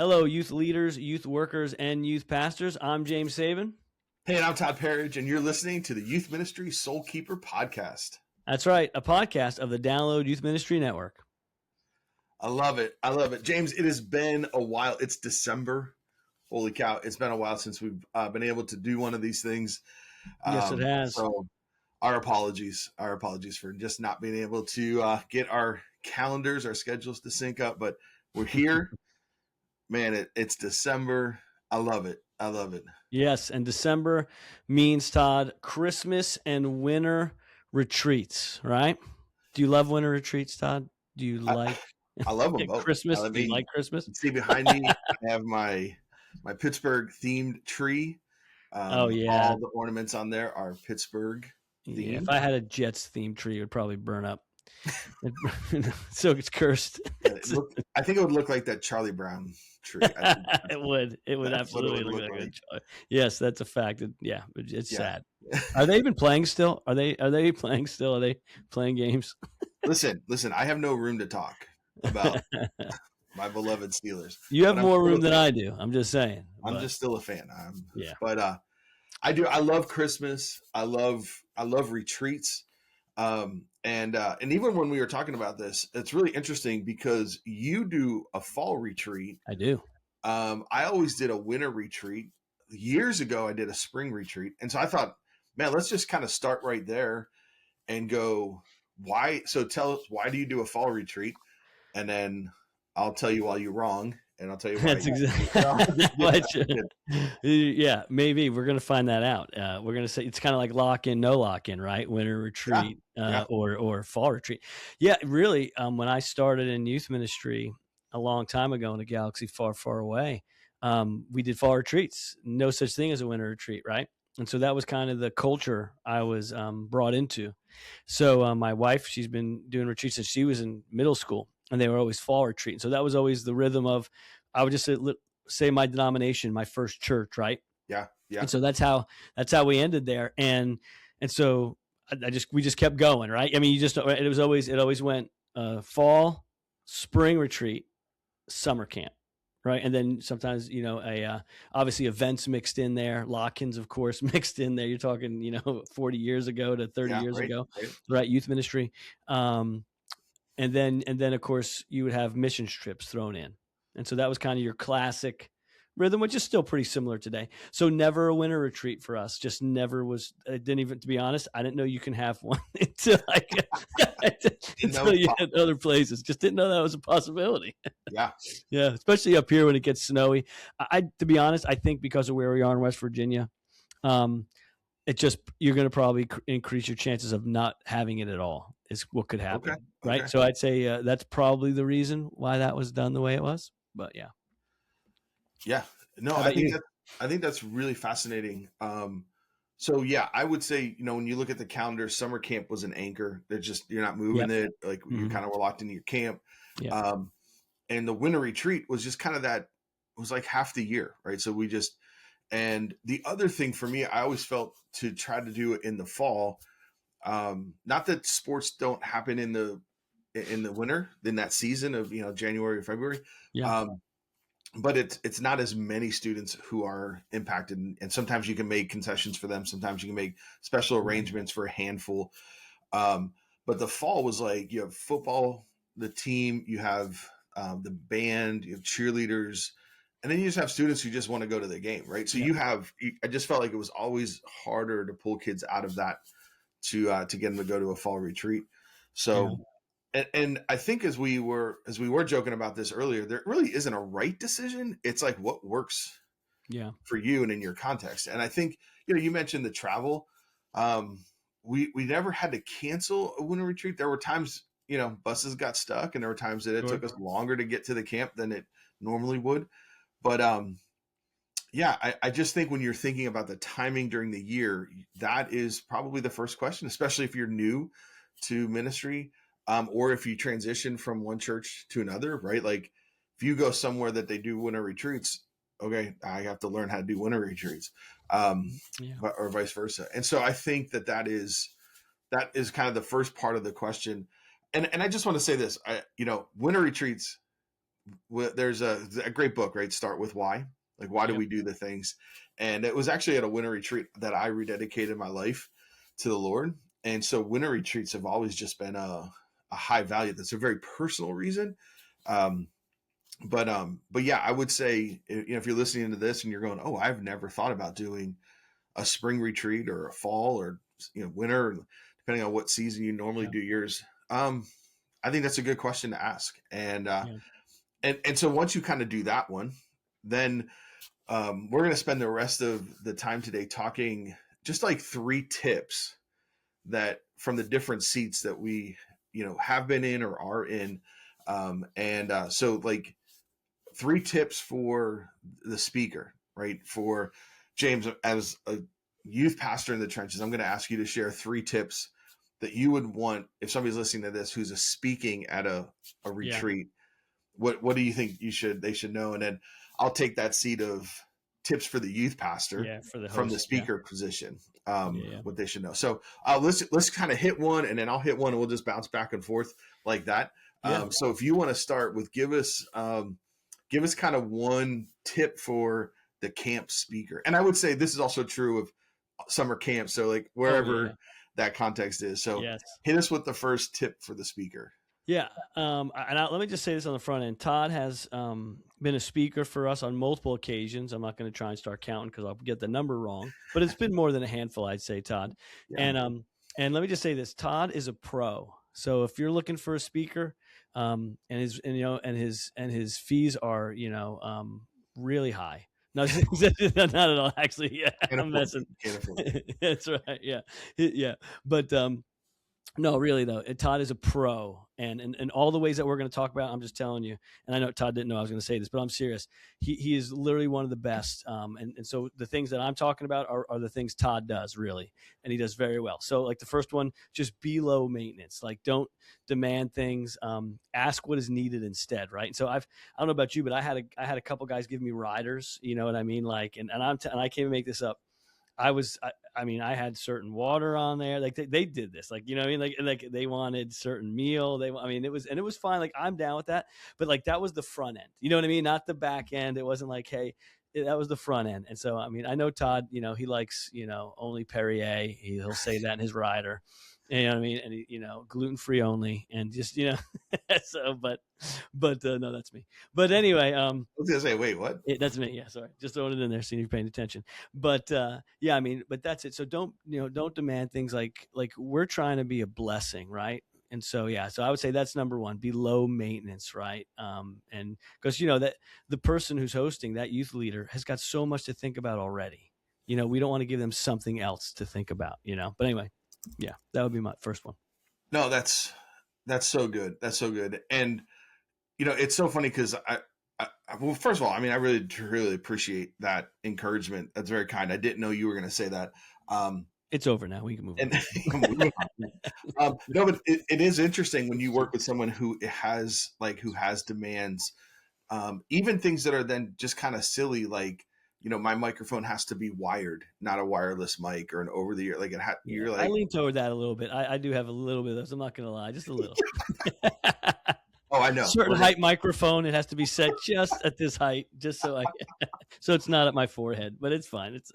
Hello, youth leaders, youth workers, and youth pastors. I'm James Saban. Hey, and I'm Todd Parridge, and you're listening to the Youth Ministry Soul Keeper podcast. That's right, a podcast of the Download Youth Ministry Network. I love it. I love it. James, it has been a while. It's December. Holy cow. It's been a while since we've been able to do one of these things. Yes, it has. So our apologies for just not being able to get our calendars, our schedules to sync up, but we're here. Man, it's December. I love it. I love it. Yes, and December means, Todd, Christmas and winter retreats, right? Do you love winter retreats, Todd? Do you like I love them both. Christmas? Do you like Christmas? See behind me, I have my Pittsburgh themed tree. Oh, yeah. All the ornaments on there are Pittsburgh themed. Yeah, if I had a Jets themed tree, it would probably burn up. So it's cursed. I think it would look like that Charlie Brown tree. It would absolutely look like it. Yes, that's a fact. It's sad. Are they even playing still? Are they playing still? Are they playing games? Listen, I have no room to talk about my beloved Steelers. You have more room than I do. I'm just saying. I'm just still a fan. Yeah. But I do. I love Christmas. I love retreats. And even when we were talking about this, it's really interesting because you do a fall retreat. I do. I always did a winter retreat. Years ago, I did a spring retreat. And so I thought, man, let's just kind of start right there and go, why? So tell us, why do you do a fall retreat? And then I'll tell you why you're wrong. And I'll tell you why. That's exactly. Yeah, maybe we're going to find that out. We're going to say it's kind of like lock in, no lock in, right? Winter retreat or fall retreat. Yeah, really. When I started in youth ministry a long time ago in a galaxy far, far away, we did fall retreats. No such thing as a winter retreat, right? And so that was kind of the culture I was brought into. So my wife, she's been doing retreats since she was in middle school. And they were always fall retreat. So that was always the rhythm of, I would just say my denomination, my first church, right? Yeah. And so that's how we ended there. And so we just kept going, right? I mean, it always went fall, spring retreat, summer camp, right? And then sometimes, obviously events mixed in there, lock-ins, of course, mixed in there. You're talking, 40 years ago to 30 years ago, right? Youth ministry. And then, of course, you would have missions trips thrown in. And so that was kind of your classic rhythm, which is still pretty similar today. So never a winter retreat for us. Just never was. It didn't even, to be honest, I didn't know you can have one until you had other places. Just didn't know that was a possibility. Yeah. Yeah, especially up here when it gets snowy. To be honest, I think because of where we are in West Virginia, you're going to probably increase your chances of not having it at all. Is what could happen, right? So I'd say that's probably the reason why that was done the way it was. But yeah, no, I think that's really fascinating. So yeah, I would say when you look at the calendar, summer camp was an anchor. You're not moving it, like you kind of were locked into your camp. Yeah. And the winter retreat was just kind of that. It was like half the year, right? So and the other thing for me, I always felt to try to do it in the fall. Not that sports don't happen in the winter, in that season of January or February, but it's not as many students who are impacted, and sometimes you can make concessions for them, sometimes you can make special arrangements for a handful, but the fall was like you have football, the team, you have the band, you have cheerleaders, and then you just have students who just want to go to the game, right? So I just felt like it was always harder to pull kids out of that to get them to go to a fall retreat. So, and I think as we were joking about this earlier, there really isn't a right decision. It's like what works for you and in your context. And I think, you mentioned the travel. We never had to cancel a winter retreat. There were times, buses got stuck, and there were times that it took us longer to get to the camp than it normally would. But I just think when you're thinking about the timing during the year, that is probably the first question, especially if you're new to ministry, or if you transition from one church to another, right? Like if you go somewhere that they do winter retreats, okay, I have to learn how to do winter retreats, or vice versa. And so I think that is kind of the first part of the question. And I just want to say this, winter retreats, there's a great book, right? Start with why. Like, why do Yep. we do the things? And it was actually at a winter retreat that I rededicated my life to the Lord. And so winter retreats have always just been a high value. That's a very personal reason. Um, but yeah, I would say, if you're listening to this and you're going, oh, I've never thought about doing a spring retreat or a fall or winter, depending on what season you normally Yeah. do yours. I think that's a good question to ask. Yeah. And so once you kind of do that one, then we're going to spend the rest of the time today talking just like 3 tips that from the different seats that we have been in or are in. So like 3 tips for the speaker, right? For James, as a youth pastor in the trenches, I'm going to ask you to share 3 tips that you would want if somebody's listening to this who's speaking at a Yeah. retreat. What do you think they should know? And then I'll take that seat of tips for the youth pastor Yeah. For the from the host. Yeah. speaker position. Yeah. Yeah. What they should know. So let's kind of hit one, and then I'll hit one, and we'll just bounce back and forth like that. Yeah. So if you want to start with, give us kind of one tip for the camp speaker. And I would say this is also true of summer camp. So like Oh yeah. wherever that context is. So Yes. hit us with the first tip for the speaker. Yeah. Let me just say this on the front end. Todd has been a speaker for us on multiple occasions. I'm not going to try and start counting because I'll get the number wrong, but it's been more than a handful, I'd say, Todd. Yeah. And let me just say this: Todd is a pro. So if you're looking for a speaker, and his fees are really high. No, not at all. Actually, yeah, I'm messing. That's right. Yeah, yeah. But no, really though, Todd is a pro, and all the ways that we're going to talk about, I'm just telling you. And I know Todd didn't know I was going to say this, but I'm serious. He is literally one of the best. And so the things that I'm talking about are the things Todd does really, and he does very well. So like the first one, just be low maintenance. Like don't demand things. Ask what is needed instead, right? And so I don't know about you, but I had a couple guys give me riders. You know what I mean? Like, and I can't even make this up. I had certain water on there. Like they did this, like, you know what I mean? Like they wanted certain meal. It was fine. Like I'm down with that. But like, that was the front end, you know what I mean? Not the back end. It wasn't like, hey, that was the front end. And so, I know Todd, he likes, only Perrier. He'll say that in his rider. You know what I mean? And gluten-free only, and just, so, but no, that's me. But anyway, I was gonna say, wait, what? that's me. Yeah, sorry, just throwing it in there, seeing you're paying attention. But yeah, but that's it. So don't demand things like we're trying to be a blessing, right? And so yeah, so I would say that's number one: be low maintenance, right? And because that the person who's hosting, that youth leader, has got so much to think about already. We don't want to give them something else to think about. But anyway, yeah, that would be my first one. No, that's so good. That's so good. And it's so funny because well, first of all, I really truly appreciate that encouragement. That's very kind. I didn't know you were going to say that. It's over now. We can move on. No, but it is interesting when you work with someone who has demands, even things that are then just kind of silly, like, my microphone has to be wired, not a wireless mic or an over the ear. Like you're I like, lean toward that a little bit. I do have a little bit of those. I'm not going to lie, just a little. oh, I know. Certain height microphone. It has to be set just at this height, just so so it's not at my forehead, but it's fine. It's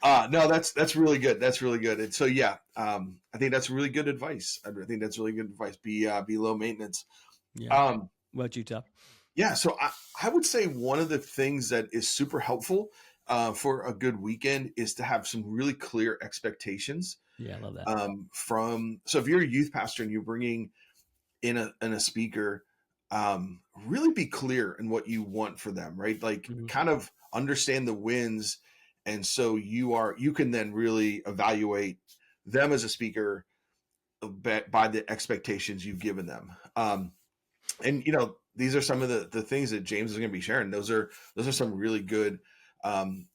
no, that's really good. That's really good. And so yeah, I think that's really good advice. I think that's really good advice. Be low maintenance. yeah. What about you, Top? Yeah, so I would say one of the things that is super helpful for a good weekend is to have some really clear expectations. Yeah, I love that. So if you're a youth pastor and you're bringing in a speaker, really be clear in what you want for them, right? Like kind of understand the wins. And so you can then really evaluate them as a speaker by the expectations you've given them. And these are some of the things that James is going to be sharing. Those are some really good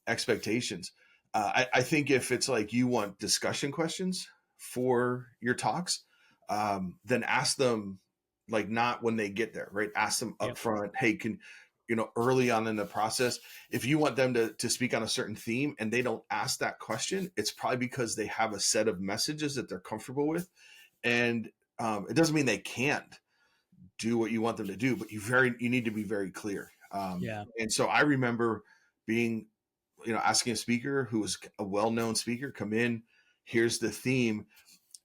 expectations. I think if it's like you want discussion questions for your talks, then ask them, like, not when they get there, right? Ask them up front. Hey, can early on in the process, if you want them to speak on a certain theme and they don't ask that question, it's probably because they have a set of messages that they're comfortable with, and it doesn't mean they can't do what you want them to do, but you need to be very clear. Yeah. And so I remember being, asking a speaker who was a well-known speaker, come in, here's the theme.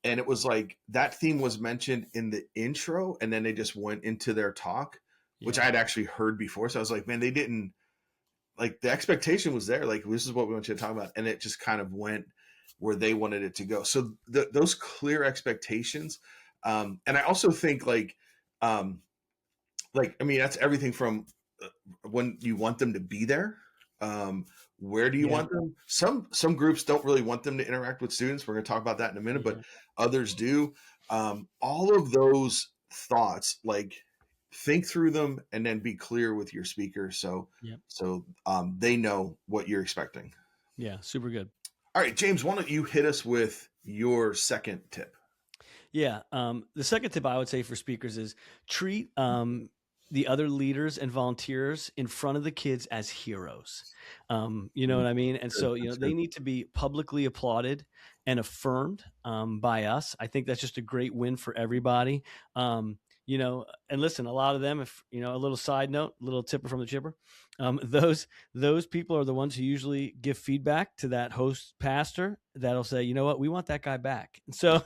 And it was like that theme was mentioned in the intro, and then they just went into their talk, which I Yeah. had actually heard before. So I was like, man, they didn't, like, the expectation was there. Like, this is what we want you to talk about. And it just kind of went where they wanted it to go. So those clear expectations. And I also think I mean, that's everything from when you want them to be there. Where do you Yeah. want them? Some groups don't really want them to interact with students. We're going to talk about that in a minute, but Yeah. others do. All of those thoughts, like, think through them and then be clear with your speaker so Yeah. they know what you're expecting. Yeah. Super good. All right, James, why don't you hit us with your second tip? Yeah. The second tip I would say for speakers is treat the other leaders and volunteers in front of the kids as heroes. You know what I mean? And so, That's they good. need to be publicly applauded and affirmed by us. I think that's just a great win for everybody. And listen, a lot of them, if, a little side note, little tipper from the chipper, those people are the ones who usually give feedback to that host pastor that'll say, you know what, we want that guy back. And so,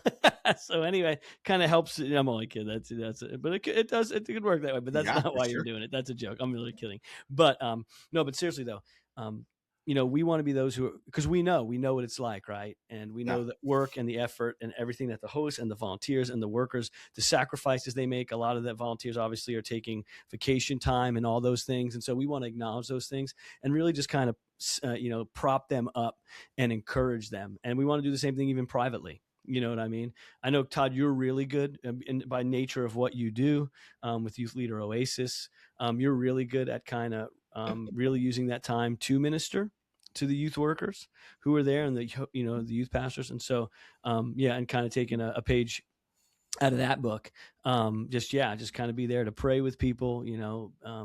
so anyway, kind of helps. I'm only kidding. That's it. But it could work that way. But that's Yeah, not for why you're sure. doing it. That's a joke. I'm really kidding. But no. But seriously though, we want to be those who, because we know what it's like, right? And we Yeah. know the work and the effort and everything that the hosts and the volunteers and the workers, the sacrifices they make. A lot of the volunteers obviously are taking vacation time and all those things, and so we want to acknowledge those things and really just kind of prop them up and encourage them. And we want to do the same thing even privately. You know what I mean? I know, Todd, you're really good by nature of what you do with Youth Leader Oasis. You're really good at kind of really using that time to minister to the youth workers who are there and the youth pastors. And so, and kind of taking a page out of that book, just kind of be there to pray with people,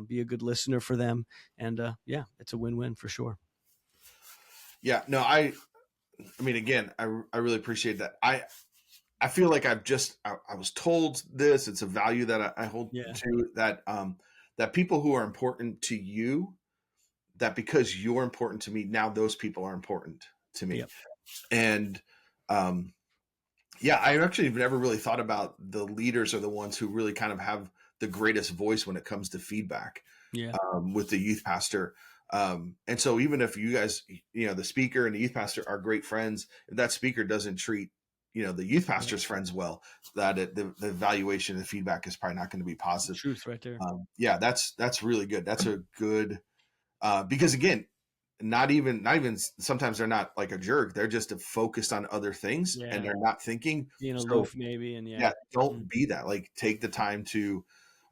be a good listener for them. And it's a win-win for sure. Yeah, no, I mean, again, I really appreciate that. I feel like I was told this. It's a value that I hold to, that people who are important to you, that because you're important to me, now those people are important to me. Yep. And I actually have never really thought about the leaders are the ones who really kind of have the greatest voice when it comes to feedback with the youth pastor. And so even if you guys, the speaker and the youth pastor are great friends, if that speaker doesn't treat, the youth pastor's friends well, that the evaluation, the feedback is probably not going to be positive. Truth right there. That's really good. That's a good, because again, not even sometimes they're not like a jerk. They're just focused on other things and they're not thinking. Being aloof maybe. And don't be that. Like, take the time to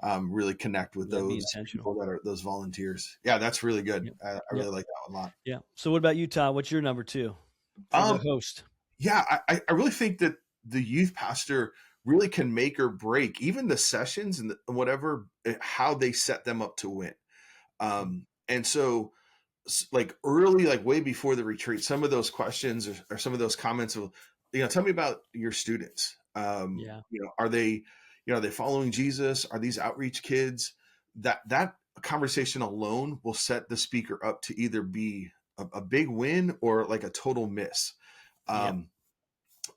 really connect with those people that are those volunteers. Yeah, that's really good. I really like that one a lot. Yeah. So what about you, Todd? What's your number two for the host? Yeah, I really think that the youth pastor really can make or break even the sessions and whatever, how they set them up to win. And so, like, early, like way before the retreat, some of those questions or some of those comments will, tell me about your students. Are they following Jesus? Are these outreach kids? That conversation alone will set the speaker up to either be a big win or like a total miss.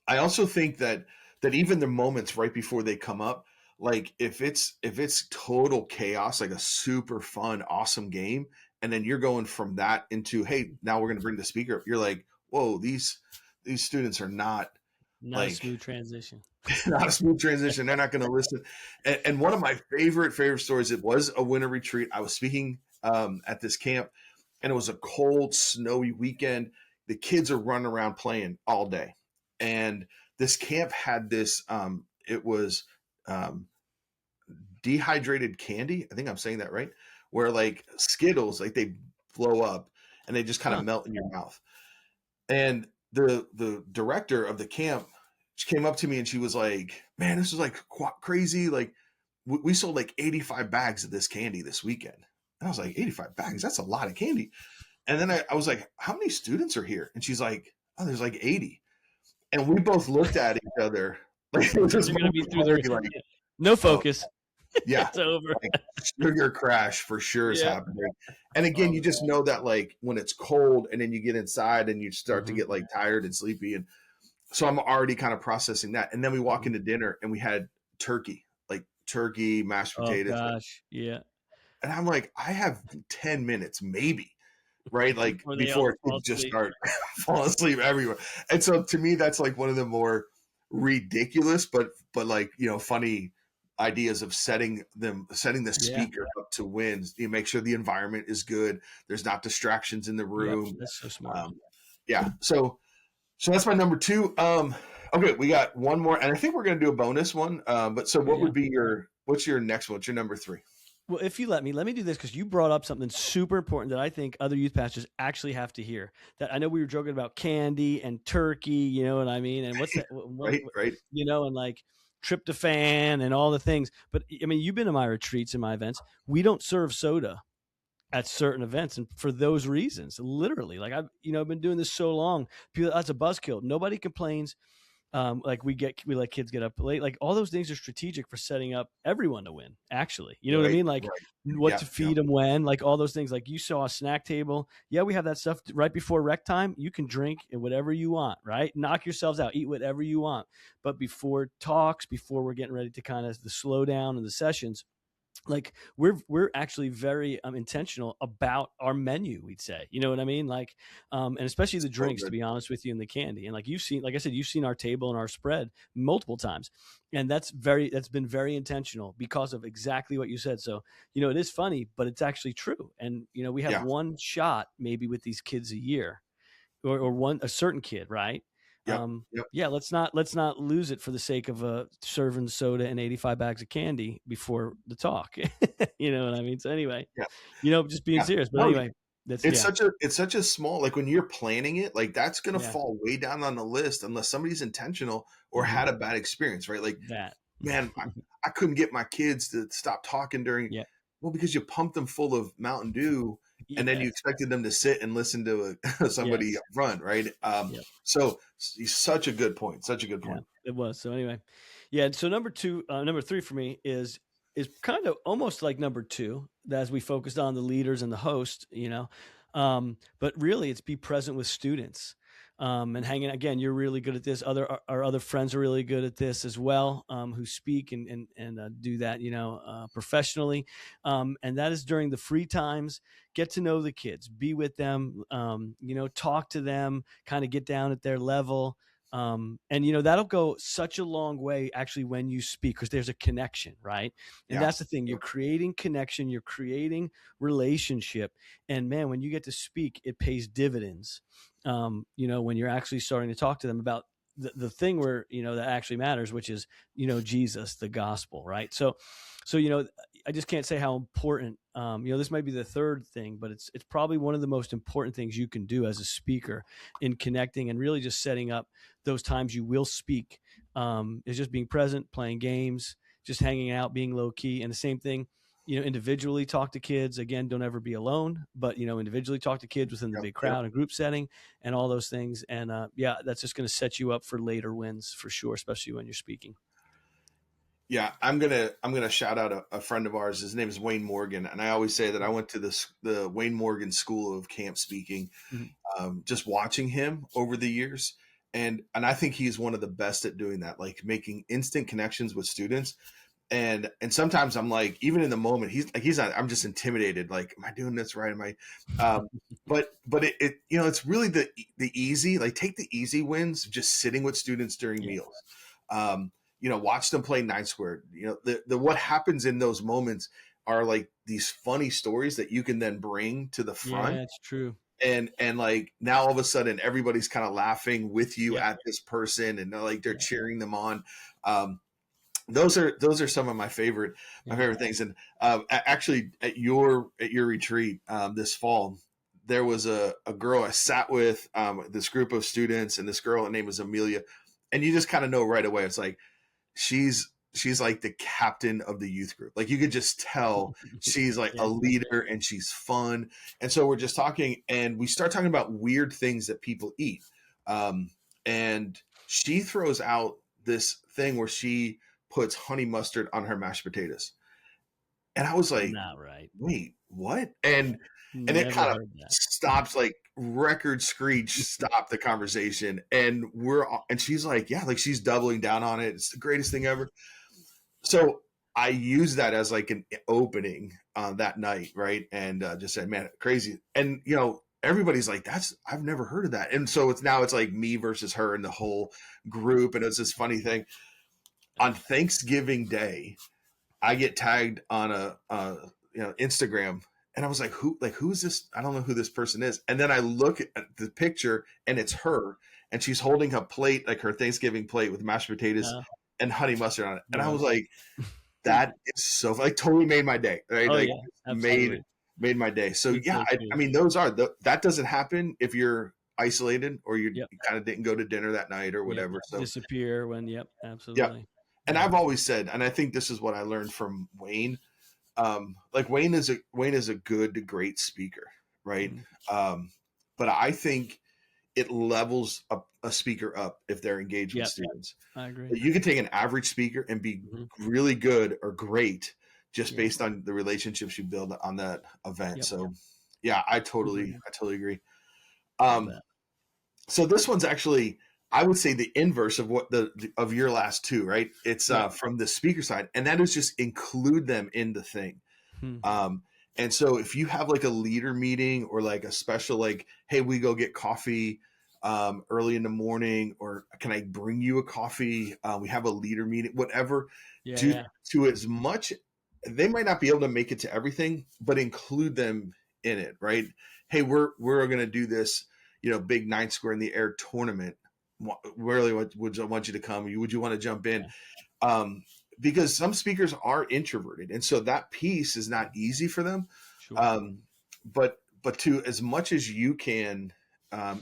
I also think that even the moments right before they come up, like if it's total chaos, like a super fun, awesome game, and then you're going from that into, hey, now we're going to bring the speaker up. You're like, whoa, these students are not like, a smooth transition. Not a smooth transition. They're not going to listen. And one of my favorite stories, it was a winter retreat. I was speaking at this camp, and it was a cold, snowy weekend. The kids are running around playing all day. And this camp had this, it was dehydrated candy. I think I'm saying that right. Where like Skittles, like they blow up and they just kind of melt in your mouth. And the director of the camp, she came up to me and she was like, man, this is like crazy. Like we sold like 85 bags of this candy this weekend. And I was like, 85 bags? That's a lot of candy. And then I was like, how many students are here? And she's like, oh, there's like 80. And we both looked at each other. Like, it was just gonna be through like, no focus. Yeah. It's over. Like sugar crash for sure is Yeah. happening. And again, Oh you just man. know that like when it's cold and then you get inside and you start to Hmm. get like tired and sleepy. And so I'm already kind of processing that. And then we walk Hmm. into dinner and we had turkey, like turkey, mashed Oh potatoes. gosh. Yeah. And I'm like, I have 10 minutes, maybe, right? Like Before they all before fall kids just asleep. start falling asleep everywhere. And so to me, that's like one of the more ridiculous, but like, funny ideas of setting the Yeah. speaker up to win. You make sure the environment is good. There's not distractions in the Yep. room. That's so smart. Yeah. So that's my number two. Okay, we got one more, and I think we're gonna do a bonus one. But so what Yeah. would be what's your next one? What's your number three? Well, if you let me do this because you brought up something super important that I think other youth pastors actually have to hear. That I know we were joking about candy and turkey, you know what I mean? And what's that? Right, right. And like tryptophan and all the things. But I mean, you've been to my retreats and my events. We don't serve soda at certain events, and for those reasons, literally, like I've been doing this so long. People, that's a buzzkill. Nobody complains. Like we let kids get up late. Like all those things are strategic for setting up everyone to win. Actually, you know what I Right, mean? Like right. what Yeah, to yeah, feed them when, like all those things. Like you saw a snack table. Yeah, we have that stuff right before rec time. You can drink whatever you want, right? Knock yourselves out, eat whatever you want. But before talks, before we're getting ready to kind of the slow down and the sessions, like we're actually very intentional about our menu, we'd say, you know what I mean, like and especially the so drinks, to good. be honest with you, and the candy. And like you've seen, like I said, you've seen our table and our spread multiple times, and that's been very intentional because of exactly what you said. So it is funny, but it's actually true. And we have Yeah, one shot maybe with these kids a year, or one a certain kid, right? yep, yep, Yeah, let's not lose it for the sake of serving soda and 85 bags of candy before the talk. You know what I mean? So anyway, yeah, just being yeah. serious. But No, anyway, that's it's yeah, such a small, like when you're planning it, like that's gonna yeah, fall way down on the list unless somebody's intentional or hmm had a bad experience, right? Like, that, man, I couldn't get my kids to stop talking during. yeah, Well, because you pumped them full of Mountain Dew, and then you yes, expected them to sit and listen to somebody yes, up front, right? yeah, So such a good point. Such a good yeah, point. it was. So anyway, yeah. So number three for me is kind of almost like number two, as we focused on the leaders and the host, but really it's be present with students. And hanging again, you're really good at this. Our other friends are really good at this as well, who speak and do that, professionally. And that is during the free times. Get to know the kids, be with them, talk to them, kind of get down at their level. And that'll go such a long way actually when you speak, because there's a connection, right? And Yeah. that's the thing, you're creating connection, you're creating relationship. And man, when you get to speak, it pays dividends. When you're actually starting to talk to them about the thing where that actually matters, which is Jesus, the gospel, right? So I just can't say how important. This might be the third thing, but it's probably one of the most important things you can do as a speaker in connecting and really just setting up those times you will speak. Is just being present, playing games, just hanging out, being low key. And the same thing, individually talk to kids. Again, don't ever be alone, but individually talk to kids within the Yep. big Yep. crowd and group setting and all those things. And yeah, that's just going to set you up for later wins for sure, especially when you're speaking. Yeah, I'm gonna shout out a friend of ours. His name is Wayne Morgan, and I always say that I went to the Wayne Morgan School of Camp Speaking. Mhm. Just watching him over the years, and I think he's one of the best at doing that, like making instant connections with students. And sometimes I'm like, even in the moment, he's not. I'm just intimidated. Like, am I doing this right? Am I? Um, but it it's really the easy, like take the easy wins, just sitting with students during Yeah. meals. Um, watch them play nine squared. The what happens in those moments are like these funny stories that you can then bring to the front, Yeah, it's true. and like now all of a sudden everybody's kind of laughing with you Yep. at this person, and they're Yeah. cheering them on. Those are some of my Yeah. favorite things. And actually at your retreat this fall, there was a girl I sat with, this group of students, and this girl, her name was Amelia, and you just kind of know right away, it's like she's like the captain of the youth group. Like you could just tell she's like a Yeah. leader, and she's fun. And so we're just talking, and we start talking about weird things that people eat. Um, and she throws out this thing where she puts honey mustard on her mashed potatoes. And I was like, Not right. wait, what? And it Never kind of heard that. stops, like record screech stop the conversation. And and she's like, yeah, like she's doubling down on it. It's the greatest thing ever. So I used that as like an opening that night, right? And just said, man, crazy. And everybody's like, I've never heard of that. And so it's like me versus her and the whole group. And it's this funny thing. On Thanksgiving Day, I get tagged on a Instagram, and I was like, who's this? I don't know who this person is. And then I look at the picture, and it's her, and she's holding a plate, like her Thanksgiving plate with mashed potatoes Uh, and honey mustard on it. And I love was it. like, that is so like totally made my day, right? Oh Like yeah, made absolutely. made my day. So It's yeah, so I true. mean, that doesn't happen if you're isolated or you Yep. kind of didn't go to dinner that night or Yep. whatever. So Disappear when. Yep. yeah. Absolutely. And Yeah. I've always said, and I think this is what I learned from Wayne. Like Wayne is a good to great speaker, right? Mhm. But I think it levels a speaker up if they're engaged with Yep. students. I agree. You can take an average speaker and be Mhm. really good or great just Yeah. based on the relationships you build on that event. Yep. So yeah, I Super totally good. I totally agree. Love Um, that. so this one's actually, I would say, the inverse of what of your last two, right? It's Yep. from the speaker side, and that is just include them in the thing. Hmm. Um, and so if you have like a leader meeting or like a special, like, hey, we go get coffee early in the morning, or can I bring you a coffee? We have a leader meeting, whatever. Yeah. Do Yeah. to as much. They might not be able to make it to everything, but include them in it, right? Hey, we're going to do this, big 9 square in the air tournament. Really, would I want you to come? Would you want to jump in? Yeah. um, because some speakers are introverted, and so that piece is not easy for them. Sure. Um, but to as much as you can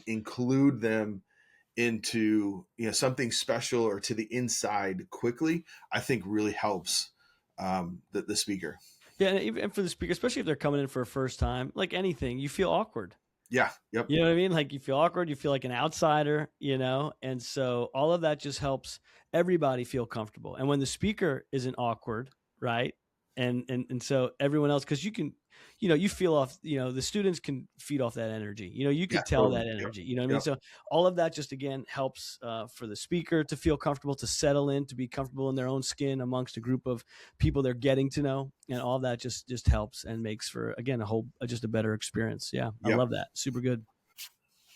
include them into something special or to the inside quickly, I think really helps the speaker. Yeah, and even for the speaker, especially if they're coming in for a first time, like anything, you feel awkward. Yeah. Yep. You know what I mean? Like you feel awkward, you feel like an outsider, and so all of that just helps everybody feel comfortable. And when the speaker isn't awkward, right? And so everyone else, because you can, you feel off, the students can feed off that energy. You Yeah. could tell Totally. that Yep. energy. You know what I mean? Yep. So all of that just again helps for the speaker to feel comfortable, to settle in, to be comfortable in their own skin amongst a group of people they're getting to know, and all that just helps and makes for again a whole just a better experience. Yeah, I Yep. love that. Super good.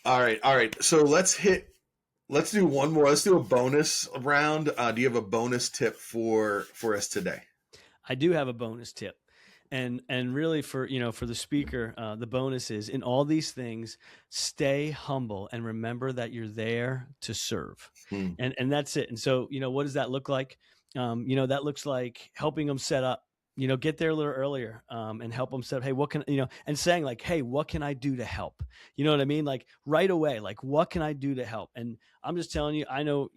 All right. All right. So let's do one more. Let's do a bonus round. Do you have a bonus tip for us today? I do have a bonus tip. And really for for the speaker, the bonus is in all these things, stay humble and remember that you're there to serve, Hmm. and that's it. And so what does that look like? That looks like helping them set up. Get there a little earlier and help them set up. Hey, what can and saying like, hey, what can I do to help? You know what I mean? Like right away, like what can I do to help? And I'm just telling you, I know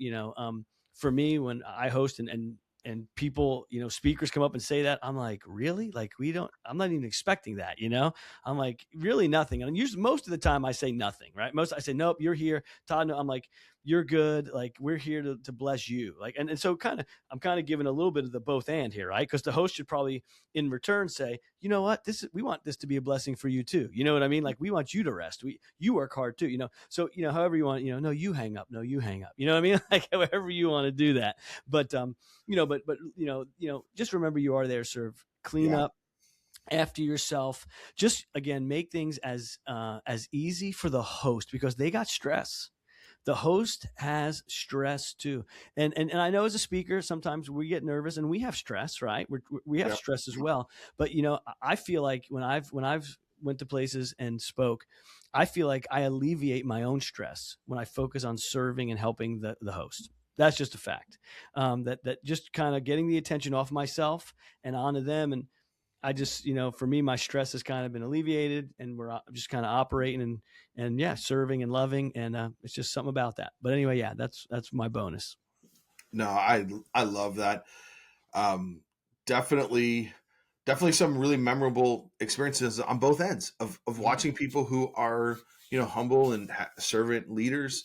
for me when I host and people, speakers come up and say that, I'm like, really? Like I'm not even expecting that, I'm like, really nothing. And usually most of the time I say nothing, right? Most I say, nope, you're here, Todd. No, I'm like, you're good. Like we're here to bless you. Like, and so I'm kind of giving a little bit of the both and here, right? Because the host should probably in return say, you know what, we want this to be a blessing for you too. You know what I mean? Like we want you to rest. You work hard too, So, however you want, no, you hang up. No, you hang up. You know what I mean? Like however you want to do that. But but just remember you are there to serve. Clean Yeah. up after yourself. Just again, make things as easy for the host because they got stress. The host has stress too, and I know as a speaker sometimes we get nervous and we have stress, right? We have Yep. stress as well. But I feel like when I've went to places and spoke, I feel like I alleviate my own stress when I focus on serving and helping the host. That's just a fact. That just kind of getting the attention off myself and onto them. And I just, for me, my stress has kind of been alleviated and we're just kind of operating and yeah, serving and loving. And it's just something about that. But anyway, yeah, that's my bonus. No, I love that. Um, definitely, definitely some really memorable experiences on both ends of Mhm. watching people who are humble and servant leaders,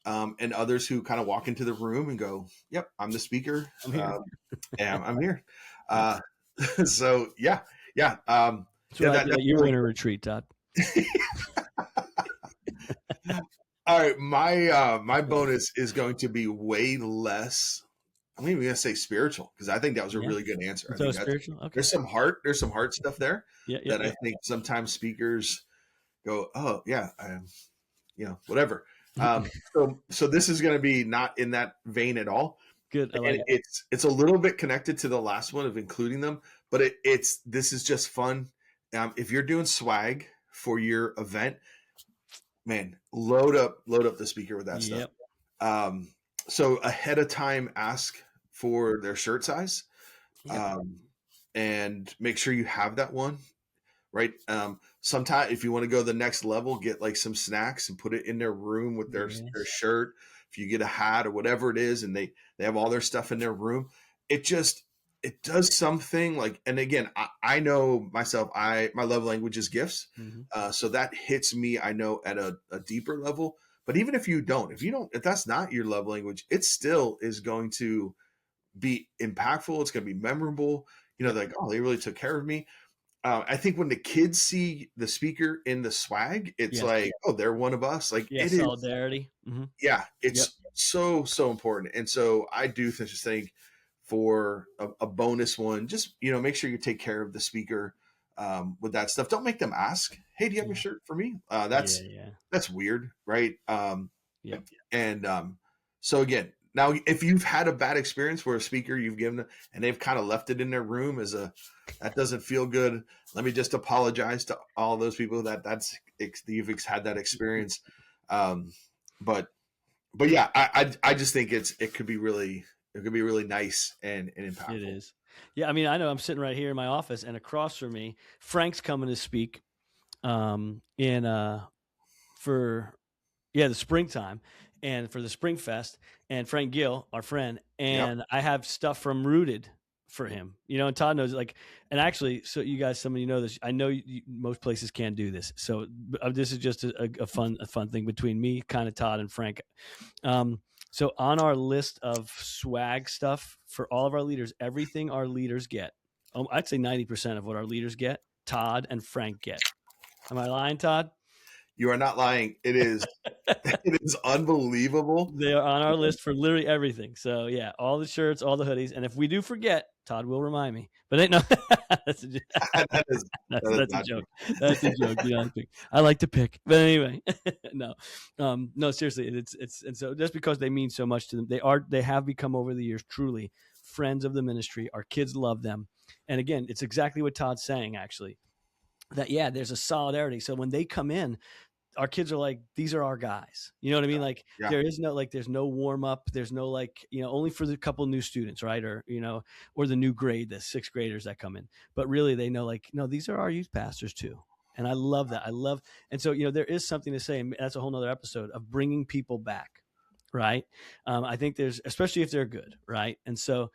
and others who kind of walk into the room and go, "Yep, I'm the speaker. I'm here. And I'm here." Yep. Uh, So yeah, yeah, That's yeah. what I did That's at your really winter retreat, Todd. all right. My bonus is going to be way less. I'm even gonna say spiritual because I think that was a Yeah. really good answer. I So think that's spiritual. Okay. there's some heart stuff there Yeah. Yeah. that I Yeah. think sometimes speakers go, oh yeah, whatever. So this is going to be not in that vein at all, Good. I and like it. it's a little bit connected to the last one of including them, but it's this is just fun. If you're doing swag for your event, man, load up the speaker with that stuff. Yep. Um, so ahead of time, ask for their shirt size, Yep. um, and make sure you have that one right. Sometime if you want to go the next level, get like some snacks and put it in their room with their Yes. shirt. If you get a hat or whatever it is, and they have all their stuff in their room, it just it does something like. And again, I know myself. My love language is gifts, Mm-hmm. so that hits me. I know at a deeper level. But even if that's not your love language, it still is going to be impactful. It's going to be memorable. Yep. Like, oh, they really took care of me. I think when the kids see the speaker in the swag, it's Yes. like, oh, they're one of us. Like Yeah. it is, Solidarity. Mm-hmm. yeah, Yep. it's so important. And so I do just think for a bonus one, just make sure you take care of the speaker with that stuff. Don't make them ask, hey, do you have a Yeah. shirt for me? Yeah. Yeah. That's weird, right? Yep. And so again, now if you've had a bad experience where a speaker you've given and they've kind of left it in their room as a that doesn't feel good, let me just apologize to all those people you've had that experience. Um, but yeah, I just think it could be really nice and It impactful. is. Yeah. I mean, I know I'm sitting right here in my office, and across from me, Frank's coming to speak. In for the springtime and for the Spring Fest, and Frank Gill, our friend, Yep. and I have stuff from Rooted for him, and Todd knows, like, and actually, so you guys, some of you know this, I know most places can't do this. So this is just a fun thing between me, kind of Todd and Frank. So on our list of swag stuff for all of our leaders, everything our leaders get, I'd say 90% of what our leaders get, Todd and Frank get. Am I lying, Todd? You are not lying. It is it is unbelievable. They are on our list for literally everything. So yeah, all the shirts, all the hoodies, and if we do forget, Todd will remind me. But ain't no, that's a, that is that is that's a not joke. true. That's a joke. I like to pick, but anyway, no, no, seriously, it's and so just because they mean so much to them, they have become over the years truly friends of the ministry. Our kids love them, and again, it's exactly what Todd's saying actually. That there's a solidarity. So when they come in, our kids are like, these are our guys. You know what I mean? Like Yeah, there's no warm up. There's no only for the couple new students, right? Or, or the new grade, the sixth graders that come in. But really they know, like, no, these are our youth pastors too. And I love that. And so, there is something to say, and that's a whole nother episode of bringing people back. Right. I think there's, especially if they're good. Right. And so,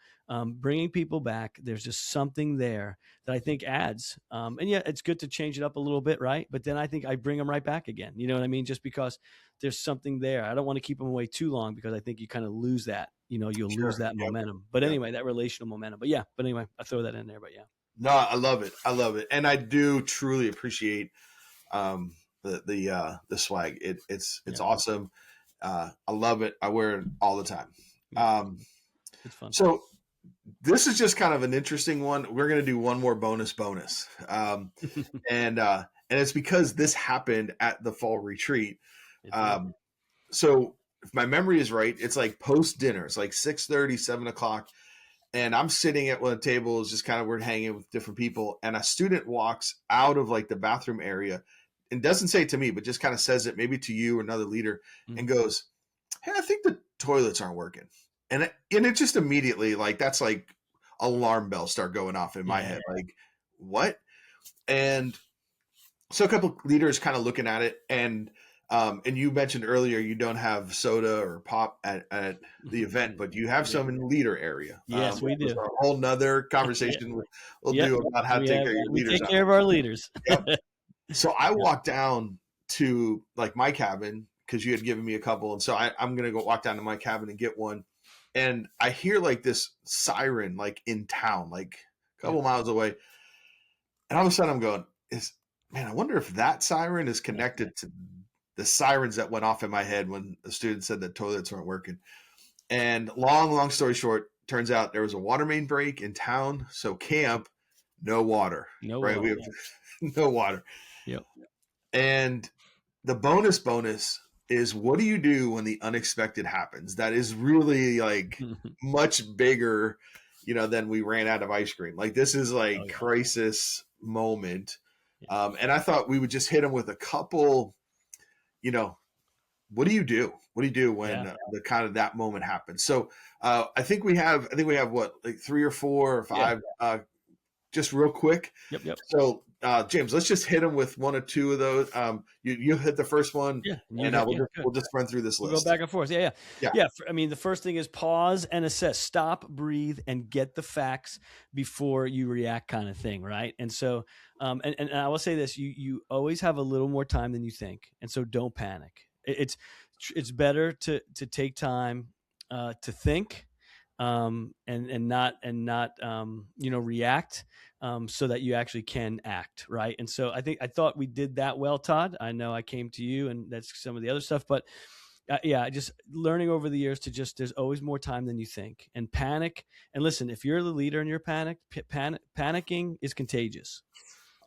bringing people back, there's just something there that I think adds. And yeah, it's good to change it up a little bit, right? But then I think I bring them right back again. You know what I mean? Just because there's something there. I don't want to keep them away too long because I think you kind of lose that. You'll lose sure. that Yep. momentum. But Yep. anyway, that relational momentum. But anyway, I throw that in there. But yeah. No, I love it. I love it, and I do truly appreciate the swag. It's Yeah. awesome. I love it. I wear it all the time. Yeah. Um, It's fun. so this is just kind of an interesting one. We're gonna do one more bonus, and it's because this happened at the fall retreat. It did. So if my memory is right, it's like post dinner. It's like 6:30, 7 o'clock. And I'm sitting at one of the tables, just kind of we're hanging with different people, and a student walks out of like the bathroom area and doesn't say it to me, but just kind of says it maybe to you or another leader and goes, hey, I think the toilets aren't working. And it just immediately, like, that's like alarm bells start going off in my head. Like, what? And so a couple of leaders kind of looking at it, and you mentioned earlier you don't have soda or pop at the event, but you have some in the leader area. Yes, we Which is do. a whole nother conversation we'll do about how to take care of your We leaders. take care of our leaders. Yep. So I walked down to like my cabin because you had given me a couple, and so I'm gonna go walk down to my cabin and get one. And I hear like this siren like in town, like Yeah. couple miles away. And all of a sudden I'm going, man, I wonder if that siren is Yeah. connected to the sirens that went off in my head when the student said that toilets weren't working. And long story short, turns out there was a water main break in town. So camp, no water, No right? We water. have no water. Yep. And the bonus is, what do you do when the unexpected happens? That is really like much bigger, than we ran out of ice cream. Like this is like Oh yeah. crisis moment. Yeah. And I thought we would just hit them with a couple, what do you do? What do you do when Yeah. the kind of that moment happens? So I think we have what, like 3 or 4 or 5, just real quick. Yep. So James, let's just hit them with 1 or 2 of those. You hit the first one, Yeah. and we'll just run through this We'll list. go back and forth. Yeah. Yeah. I mean, the first thing is pause and assess, stop, breathe, and get the facts before you react, kind of thing, right? And so, and I will say this: you always have a little more time than you think, and so don't panic. It's better to take time to think, and not react, so that you actually can act, right? And so I thought we did that well, Todd. I know I came to you, and that's some of the other stuff, but just learning over the years to there's always more time than you think, and panic. And listen, if you're the leader and you're panicking is contagious.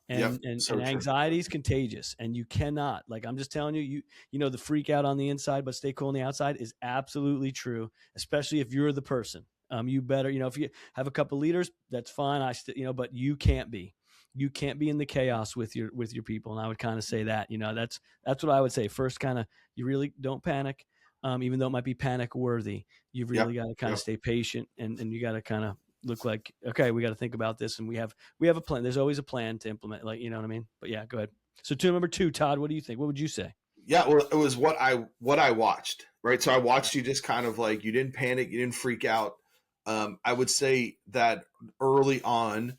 Yep. And So true. anxiety is contagious, and you cannot, like, I'm just telling you, the freak out on the inside but stay cool on the outside is absolutely true, especially if you're the person. You better, if you have a couple leaders, that's fine. But you can't be in the chaos with your people. And I would kind of say that, that's what I would say first. Kind of, you really don't panic, even though it might be panic worthy. You've really got to kind of stay patient, and you got to kind of look like, okay, we got to think about this, and we have a plan. There's always a plan to implement, like, you know what I mean? But yeah, go ahead. So number 2, Todd, what do you think? What would you say? Yeah, well, it was what I watched, right? So I watched you just kind of like, you didn't panic, you didn't freak out. I would say that early on,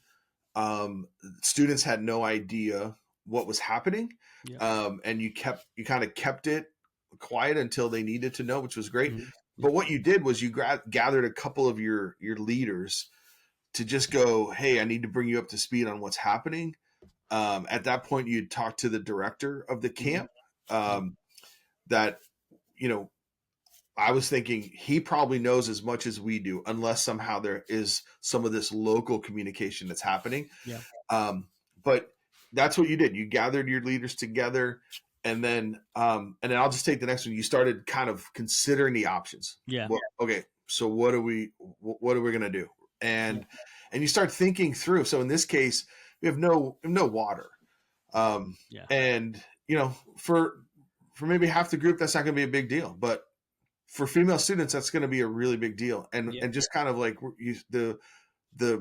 students had no idea what was happening, and you kind of kept it quiet until they needed to know, which was great. Mm-hmm. But what you did was you gathered a couple of your leaders to just go, hey, I need to bring you up to speed on what's happening. At that point, you'd talk to the director of the camp. That, I was thinking he probably knows as much as we do, unless somehow there is some of this local communication that's happening. Yeah. But that's what you did. You gathered your leaders together, and then I'll just take the next one. You started kind of considering the options. Yeah. Well, okay, so what are we going to do? And you start thinking through. So in this case, we have no water. And for maybe half the group, that's not going to be a big deal, but for female students, that's going to be a really big deal. And just kind of like the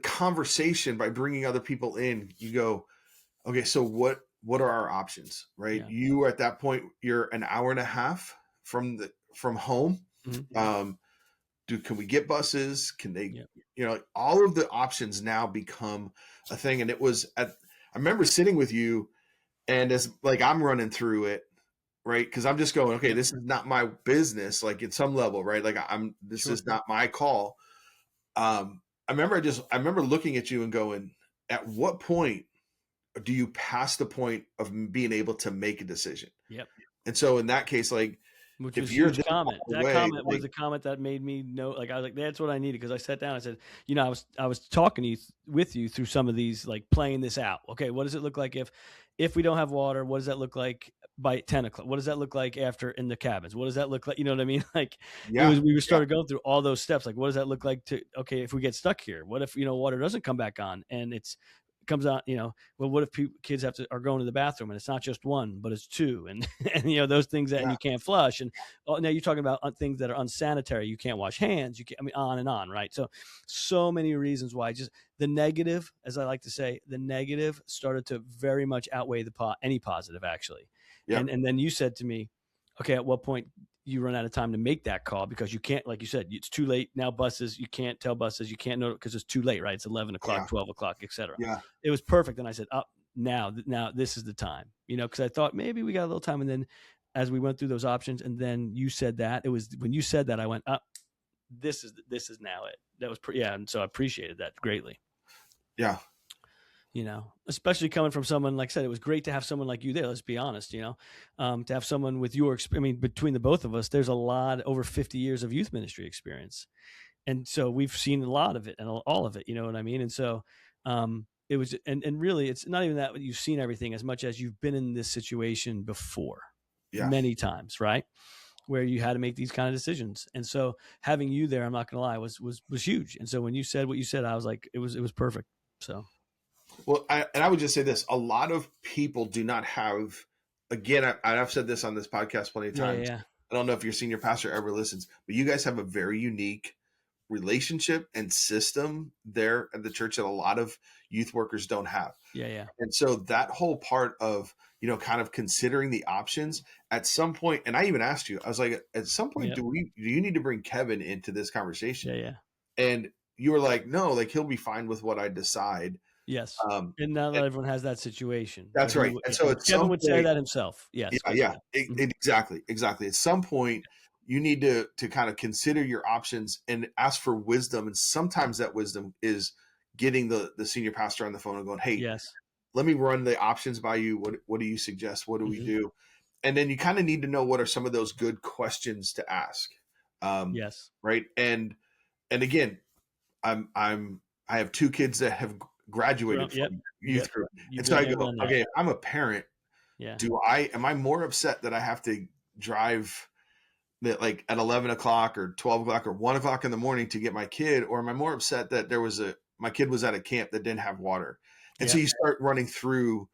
conversation, by bringing other people in, you go, okay, so what are our options, right? You at that point, you're an hour and a half from home. Mm-hmm. Can we get buses? Can they, all of the options now become a thing. And I remember sitting with you, and as like, I'm running through it, right? Cause I'm just going, okay, this is not my business. Like, at some level, right? Like this is not my call. I remember looking at you and going, at what point do you pass the point of being able to make a decision? Yep. And so in that case, like, which if was a you're huge comment. That away, comment was a comment that made me know, like, I was like, that's what I needed. Cause I sat down, I said, I was talking with you through some of these, like, playing this out. Okay. What does it look like if we don't have water? What does that look like by 10 o'clock? What does that look like after in the cabins? What does that look like? You know what I mean? Like, we started going through all those steps. Like, what does that look like okay, if we get stuck here? What if, water doesn't come back on, and comes out, well, what if kids are going to the bathroom, and it's not just one, but it's two, and those things that and you can't flush, and now you're talking about things that are unsanitary. You can't wash hands. You can't, on and on, right? So many reasons why. Just the negative, as I like to say, the negative started to very much outweigh any positive, actually. And then you said to me, okay, at what point you run out of time to make that call, because you can't, like you said, it's too late now. Buses, you can't tell buses, you can't know, because it's too late, right? It's 11 o'clock, 12 o'clock, etc. It was perfect. And I said, now this is the time, because I thought maybe we got a little time. And then as we went through those options, and then you said that, it was when you said that, I went, this is now it. That was yeah, and so I appreciated that greatly. Yeah. Especially coming from someone, like I said, it was great to have someone like you there. Let's be honest, to have someone with your, I mean, between the both of us, there's a lot, over 50 years of youth ministry experience. And so we've seen a lot of it and all of it, you know what I mean? And so it was, and really, it's not even that you've seen everything as much as you've been in this situation before Yeah. many times, right? Where you had to make these kind of decisions. And so having you there, I'm not going to lie, was huge. And so when you said what you said, I was like, it was perfect. So. Well, I would just say this: a lot of people do not have. Again, I've said this on this podcast plenty of times. Yeah. I don't know if your senior pastor ever listens, but you guys have a very unique relationship and system there at the church that a lot of youth workers don't have. Yeah. And so that whole part of, kind of considering the options at some point, and I even asked you, I was like, at some point, do you need to bring Kevin into this conversation? Yeah. And you were like, no, like he'll be fine with what I decide. Yes. And now that everyone has that situation. That's right. And so Kevin would say that himself. Yes. Yeah. Exactly. At some point, you need to kind of consider your options and ask for wisdom. And sometimes that wisdom is getting the senior pastor on the phone and going, hey, yes, let me run the options by you. What do you suggest? What do we do? And then you kind of need to know what are some of those good questions to ask. Yes. Right. And again, I have two kids that have graduated from youth group. And so I go, okay, if I'm a parent, am I more upset that I have to drive that like at 11 o'clock or 12 o'clock or 1 o'clock in the morning to get my kid? Or am I more upset that my kid was at a camp that didn't have water? And so you start running through,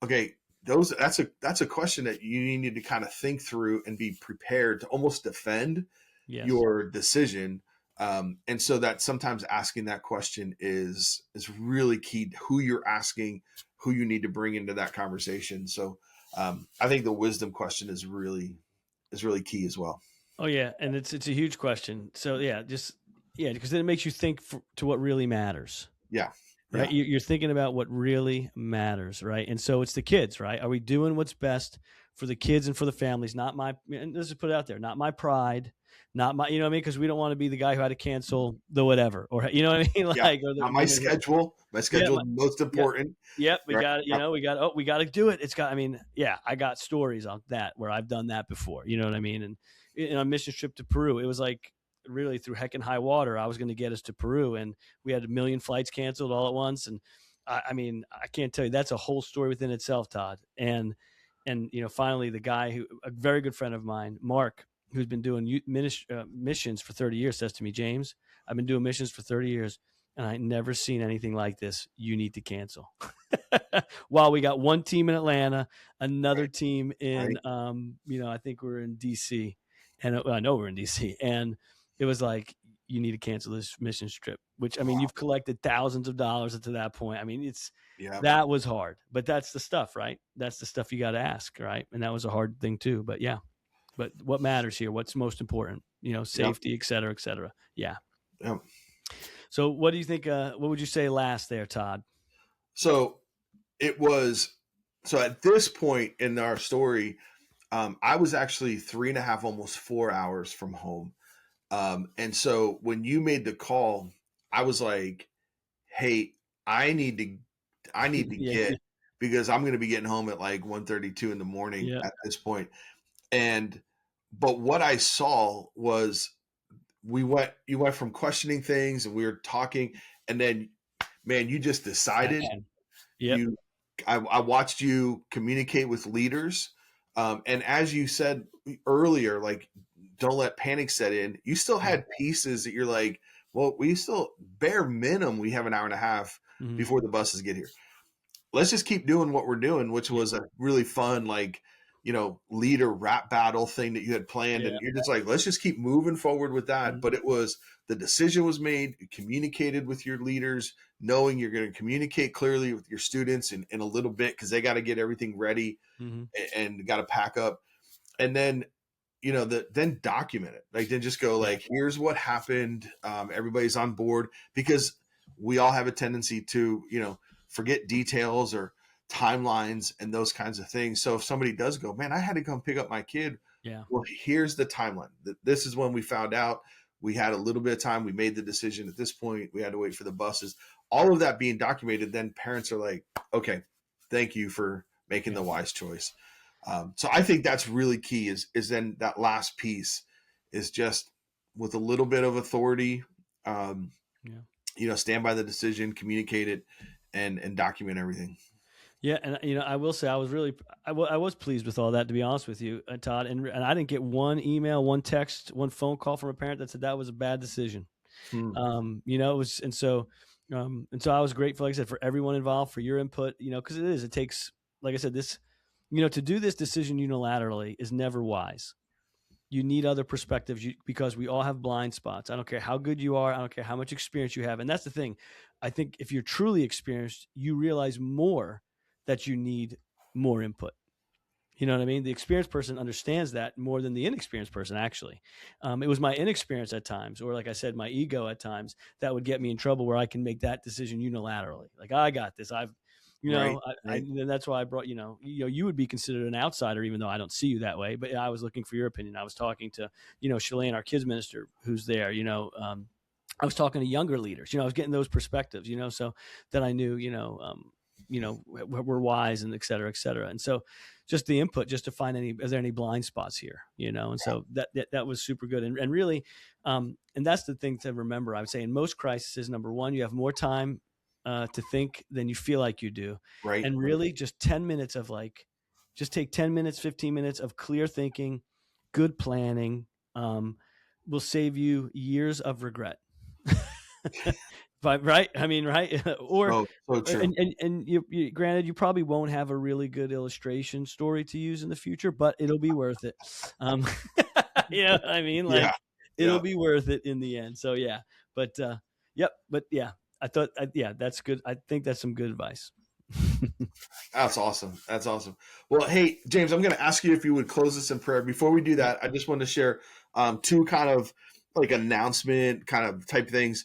okay, that's a question that you need to kind of think through and be prepared to almost defend your decision. And so that sometimes asking that question is really key to who you're asking, who you need to bring into that conversation. So I think the wisdom question is really key as well. Oh yeah. And it's a huge question. So because then it makes you think to what really matters. Yeah. Right. Yeah. You're thinking about what really matters. Right. And so it's the kids, right? Are we doing what's best for the kids and for the families? And let's just put it out there, not my pride, not my, you know what I mean? Because we don't want to be the guy who had to cancel the whatever, or, you know what I mean? Like, not my schedule. My schedule is most important. Yep. We got it. We got to do it. I got stories on that where I've done that before. You know what I mean? And in a mission trip to Peru, it was like, really through heck and high water, I was going to get us to Peru, and we had 1 million flights canceled all at once. And I can't tell you, that's a whole story within itself, Todd. And finally the guy a very good friend of mine, Mark, who's been doing missions for 30 years, says to me, James, I've been doing missions for 30 years and I never seen anything like this. You need to cancel. While we got one team in Atlanta, another team in, I think we're in DC, and I know we're in DC, and it was like, you need to cancel this mission trip, which, you've collected thousands of dollars to that point. That was hard, but that's the stuff, right? That's the stuff you got to ask, right? And that was a hard thing too, but but what matters here? What's most important? Safety, et cetera, et cetera. Yeah. Yeah. So what do you think, what would you say last there, Todd? So at this point in our story, I was actually 3.5, almost 4 hours from home. And so when you made the call, I was like, hey, I need to get, because I'm going to be getting home at like 1:32 in the morning at this point. But what I saw was you went from questioning things and we were talking, and then, man, you just decided. I watched you communicate with leaders. And as you said earlier, like, don't let panic set in. You still had pieces that you're like, well, we still, bare minimum, we have 1.5 hours before the buses get here. Let's just keep doing what we're doing, which was a really fun, leader rap battle thing that you had planned. And you're just like, let's just keep moving forward with that. But it was, the decision was made, you communicated with your leaders, knowing you're going to communicate clearly with your students in a little bit, because they got to get everything ready and got to pack up. And then, then document it. Like, then just go like, here's what happened. Everybody's on board, because we all have a tendency to, forget details or timelines and those kinds of things. So if somebody does go, man, I had to come pick up my kid. Yeah. Well, here's the timeline. This is when we found out. We had a little bit of time. We made the decision at this point. We had to wait for the buses. All of that being documented, then parents are like, okay, thank you for making the wise choice. So I think that's really key is then that last piece is just with a little bit of authority, stand by the decision, communicate it, and document everything. Yeah, and I will say I was really I was pleased with all that, to be honest with you, Todd. And I didn't get one email, one text, one phone call from a parent that said that was a bad decision. It was, and so I was grateful, like I said, for everyone involved, for your input. Because it takes, like I said, this, to do this decision unilaterally is never wise. You need other perspectives because we all have blind spots. I don't care how good you are. I don't care how much experience you have. And that's the thing. I think if you're truly experienced, you realize more that you need more input. You know what I mean? The experienced person understands that more than the inexperienced person, actually. It was my inexperience at times, or like I said, my ego at times, that would get me in trouble where I can make that decision unilaterally. Like, I got this. Right. And that's why I brought, you would be considered an outsider, even though I don't see you that way. But I was looking for your opinion. I was talking to, Shalane, our kids minister, who's there, I was talking to younger leaders, I was getting those perspectives, so that I knew, we're wise and et cetera, et cetera. And so just the input, just to find is there any blind spots here, and so that was super good. And really, and that's the thing to remember. I would say in most crises, number one, you have more time to think than you feel like you do. Right. And really just 10 minutes of just take 10 minutes, 15 minutes of clear thinking, good planning, will save you years of regret. But right, I mean, right, or so true. And you granted, you probably won't have a really good illustration story to use in the future, but it'll be worth it. You know what I mean? Like, it'll be worth it in the end. So yeah, but I thought, that's good. I think that's some good advice. That's awesome. That's awesome. Well, hey, James, I'm going to ask you if you would close us in prayer. Before we do that, I just want to share two kind of like announcement kind of type things.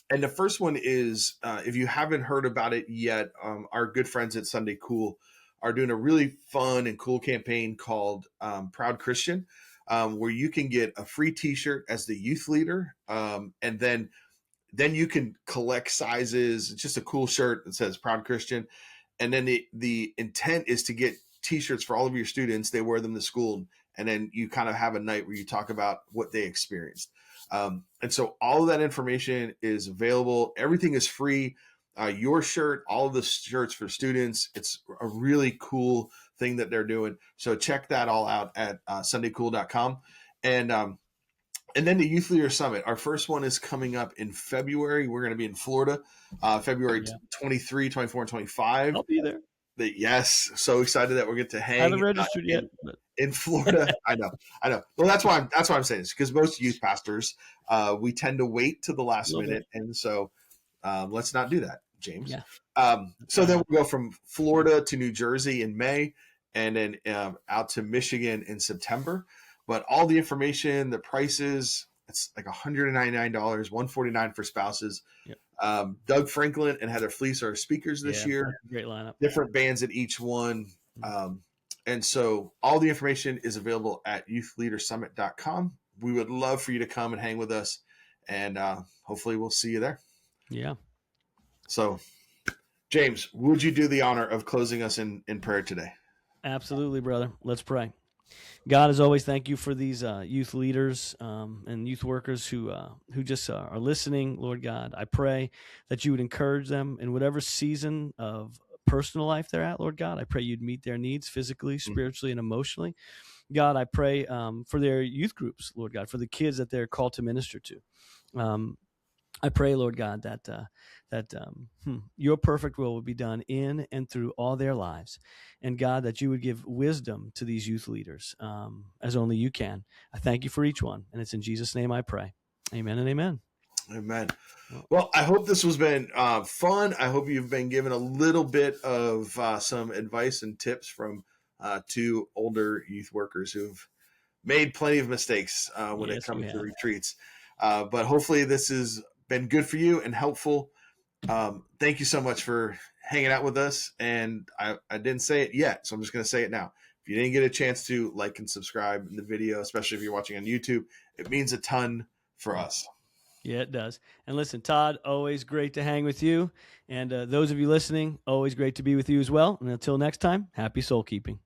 And the first one is, if you haven't heard about it yet, our good friends at Sunday Cool are doing a really fun and cool campaign called Proud Christian, where you can get a free t-shirt as the youth leader. And then you can collect sizes. It's just a cool shirt that says Proud Christian. And then the intent is to get t-shirts for all of your students. They wear them to school. And then you kind of have a night where you talk about what they experienced. And so all of that information is available. Everything is free. Your shirt, all of the shirts for students. It's a really cool thing that they're doing. So check that all out at sundaycool.com. And then the Youth Leader Summit. Our first one is coming up in February. We're going to be in Florida, February 23, 24, and 25. I'll be there. Yes. So excited that we're going to hang. I haven't registered yet. In Florida. I know. Well, that's why I'm saying this, because most youth pastors, we tend to wait to the last minute. And so let's not do that, James. Yeah. So then we'll go from Florida to New Jersey in May, and then out to Michigan in September. But all the information, the prices, it's like $199, $149 for spouses. Yep. Doug Franklin and Heather Fleece are speakers this year. Great lineup. Different bands at each one. And so all the information is available at youthleadersummit.com. We would love for you to come and hang with us, and hopefully we'll see you there. Yeah. So, James, would you do the honor of closing us in prayer today? Absolutely, brother. Let's pray. God, as always, thank you for these youth leaders and youth workers who just are listening. Lord God, I pray that you would encourage them in whatever season of personal life they're at, Lord God. I pray you'd meet their needs physically, spiritually, and emotionally. God, I pray for their youth groups, Lord God, for the kids that they're called to minister to. I pray, Lord God, that your perfect will would be done in and through all their lives. And God, that you would give wisdom to these youth leaders as only you can. I thank you for each one. And it's in Jesus' name I pray. Amen and amen. Amen. Well, I hope this has been fun. I hope you've been given a little bit of some advice and tips from two older youth workers who've made plenty of mistakes when it comes to retreats. But hopefully this has been good for you and helpful. Thank you so much for hanging out with us. And I didn't say it yet, so I'm just going to say it now. If you didn't get a chance to like and subscribe in the video, especially if you're watching on YouTube, it means a ton for us. Yeah, it does. And listen, Todd, always great to hang with you. And those of you listening, always great to be with you as well. And until next time, happy soul keeping.